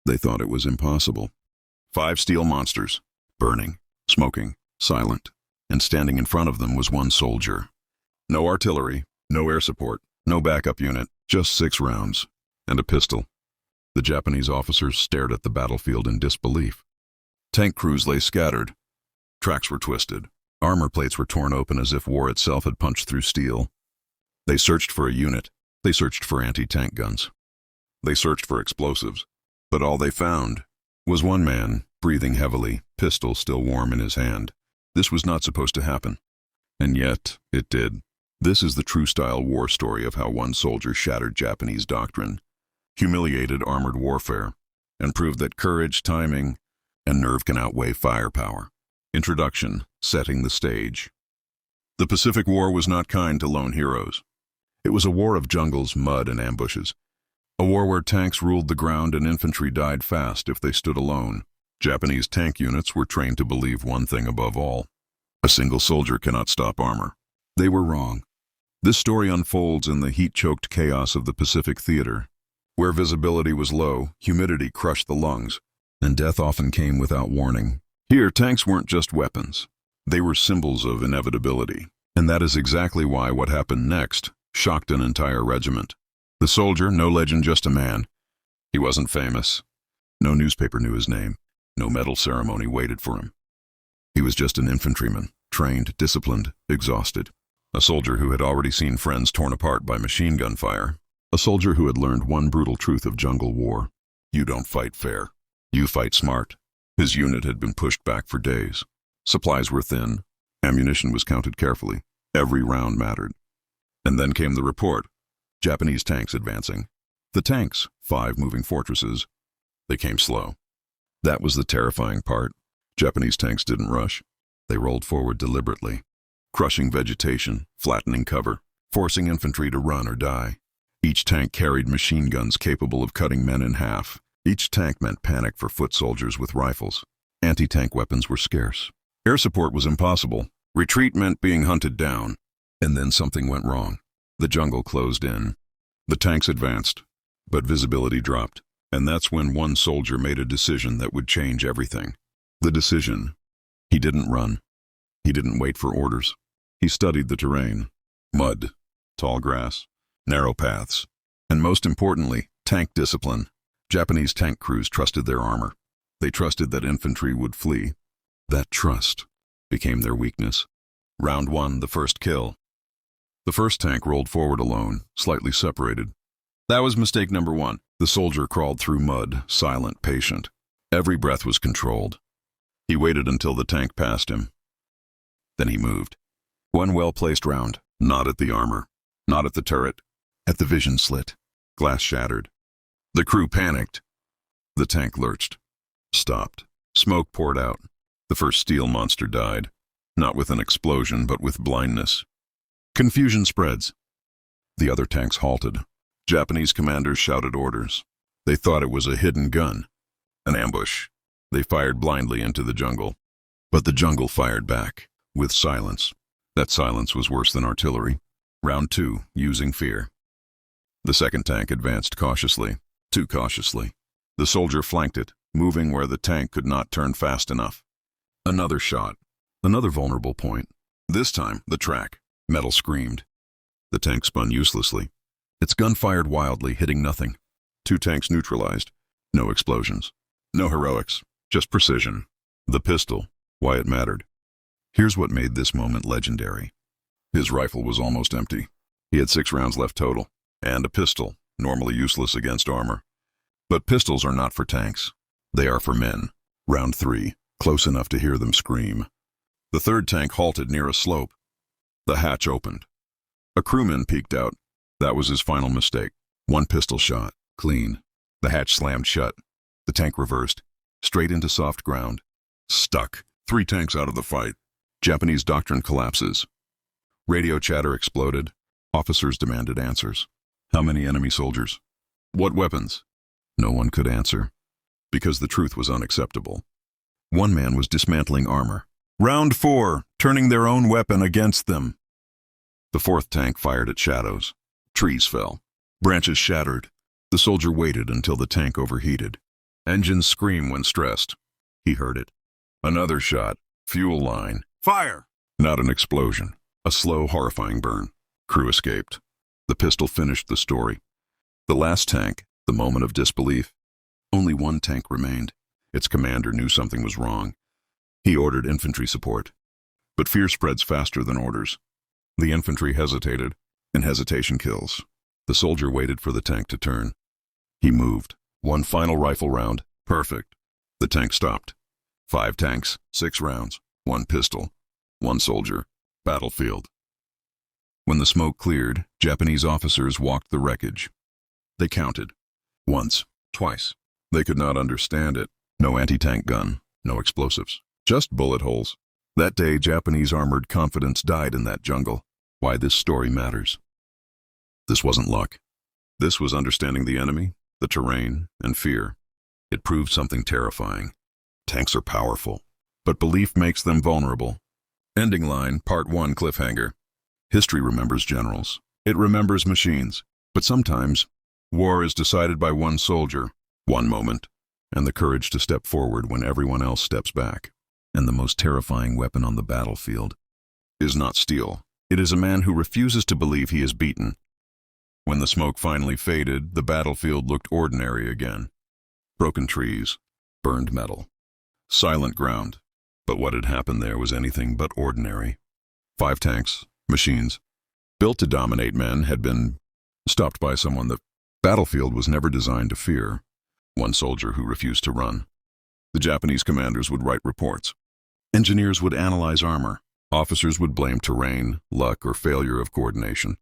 They thought it was impossible. 5 steel monsters, burning, smoking, silent, and standing in front of them was one soldier. No artillery, no air support, no backup unit, just 6 rounds, and a pistol. The Japanese officers stared at the battlefield in disbelief. Tank crews lay scattered. Tracks were twisted. Armor plates were torn open as if war itself had punched through steel. They searched for a unit. They searched for anti-tank guns. They searched for explosives. But all they found was one man, breathing heavily, pistol still warm in his hand. This was not supposed to happen. And yet, it did. This is the true-style war story of how one soldier shattered Japanese doctrine, humiliated armored warfare, and proved that courage, timing, and nerve can outweigh firepower. Introduction, setting the stage. The Pacific War was not kind to lone heroes. It was a war of jungles, mud, and ambushes. A war where tanks ruled the ground and infantry died fast if they stood alone. Japanese tank units were trained to believe one thing above all: a single soldier cannot stop armor. They were wrong. This story unfolds in the heat-choked chaos of the Pacific Theater, where visibility was low, humidity crushed the lungs, and death often came without warning. Here, tanks weren't just weapons. They were symbols of inevitability. And that is exactly why what happened next shocked an entire regiment. The soldier, no legend, just a man. He wasn't famous. No newspaper knew his name. No medal ceremony waited for him. He was just an infantryman, trained, disciplined, exhausted. A soldier who had already seen friends torn apart by machine gun fire. A soldier who had learned one brutal truth of jungle war: you don't fight fair. You fight smart. His unit had been pushed back for days. Supplies were thin. Ammunition was counted carefully. Every round mattered. And then came the report. Japanese tanks advancing. The tanks, 5 moving fortresses. They came slow. That was the terrifying part. Japanese tanks didn't rush. They rolled forward deliberately, crushing vegetation, flattening cover, forcing infantry to run or die. Each tank carried machine guns capable of cutting men in half. Each tank meant panic for foot soldiers with rifles. Anti-tank weapons were scarce. Air support was impossible. Retreat meant being hunted down. And then something went wrong. The jungle closed in. The tanks advanced, but visibility dropped. And that's when one soldier made a decision that would change everything. The decision: he didn't run. He didn't wait for orders. He studied the terrain. Mud, tall grass, narrow paths, and most importantly, tank discipline. Japanese tank crews trusted their armor. They trusted that infantry would flee. That trust became their weakness. Round 1, the first kill. The first tank rolled forward alone, slightly separated. That was mistake number 1. The soldier crawled through mud, silent, patient. Every breath was controlled. He waited until the tank passed him. Then he moved. One well-placed round, not at the armor, not at the turret, at the vision slit. Glass shattered. The crew panicked. The tank lurched, stopped. Smoke poured out. The first steel monster died, not with an explosion, but with blindness. Confusion spreads. The other tanks halted. Japanese commanders shouted orders. They thought it was a hidden gun, an ambush. They fired blindly into the jungle. But the jungle fired back, with silence. That silence was worse than artillery. Round 2, using fear. The second tank advanced cautiously, too cautiously. The soldier flanked it, moving where the tank could not turn fast enough. Another shot, another vulnerable point. This time, the track. Metal screamed. The tank spun uselessly. Its gun fired wildly, hitting nothing. 2 tanks neutralized. No explosions. No heroics. Just precision. The pistol. Why it mattered. Here's what made this moment legendary. His rifle was almost empty. He had 6 rounds left total. And a pistol, normally useless against armor. But pistols are not for tanks. They are for men. Round 3. Close enough to hear them scream. The third tank halted near a slope. The hatch opened. A crewman peeked out. That was his final mistake. 1 pistol shot. Clean. The hatch slammed shut. The tank reversed. Straight into soft ground. Stuck. 3 tanks out of the fight. Japanese doctrine collapses. Radio chatter exploded. Officers demanded answers. How many enemy soldiers? What weapons? No one could answer, because the truth was unacceptable. One man was dismantling armor. Round 4, turning their own weapon against them. The 4th tank fired at shadows. Trees fell. Branches shattered. The soldier waited until the tank overheated. Engines scream when stressed. He heard it. Another shot. Fuel line. Fire! Not an explosion. A slow, horrifying burn. Crew escaped. The pistol finished the story. The last tank, the moment of disbelief. Only one tank remained. Its commander knew something was wrong. He ordered infantry support. But fear spreads faster than orders. The infantry hesitated, and hesitation kills. The soldier waited for the tank to turn. He moved. One final rifle round. Perfect. The tank stopped. 5 tanks, 6 rounds, 1 pistol, 1 soldier. Battlefield. When the smoke cleared, Japanese officers walked the wreckage. They counted. Once, twice. They could not understand it. No anti-tank gun, no explosives. Just bullet holes. That day, Japanese armored confidence died in that jungle. Why this story matters. This wasn't luck. This was understanding the enemy, the terrain, and fear. It proved something terrifying. Tanks are powerful, but belief makes them vulnerable. Ending line, Part 1 cliffhanger. History remembers generals. It remembers machines. But sometimes, war is decided by one soldier, one moment, and the courage to step forward when everyone else steps back. And the most terrifying weapon on the battlefield is not steel. It is a man who refuses to believe he is beaten. When the smoke finally faded, the battlefield looked ordinary again. Broken trees, burned metal, silent ground. But what had happened there was anything but ordinary. 5 tanks, machines, built to dominate men, had been stopped by someone the battlefield was never designed to fear. One soldier who refused to run. The Japanese commanders would write reports. Engineers would analyze armor. Officers would blame terrain, luck, or failure of coordination.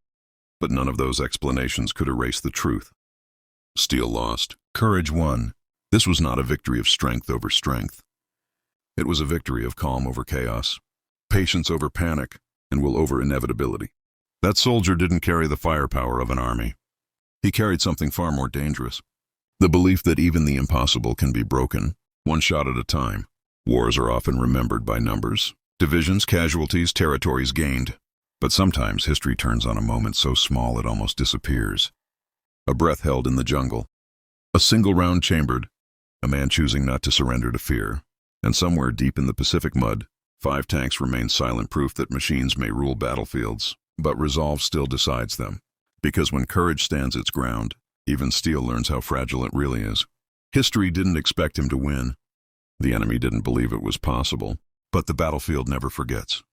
But none of those explanations could erase the truth. Steel lost. Courage won. This was not a victory of strength over strength. It was a victory of calm over chaos, patience over panic, and will over inevitability. That soldier didn't carry the firepower of an army. He carried something far more dangerous. The belief that even the impossible can be broken, one shot at a time. Wars are often remembered by numbers. Divisions, casualties, territories gained. But sometimes history turns on a moment so small it almost disappears. A breath held in the jungle. A single round chambered. A man choosing not to surrender to fear. And somewhere deep in the Pacific mud, 5 tanks remain silent proof that machines may rule battlefields, but resolve still decides them. Because when courage stands its ground, even steel learns how fragile it really is. History didn't expect him to win. The enemy didn't believe it was possible, but the battlefield never forgets.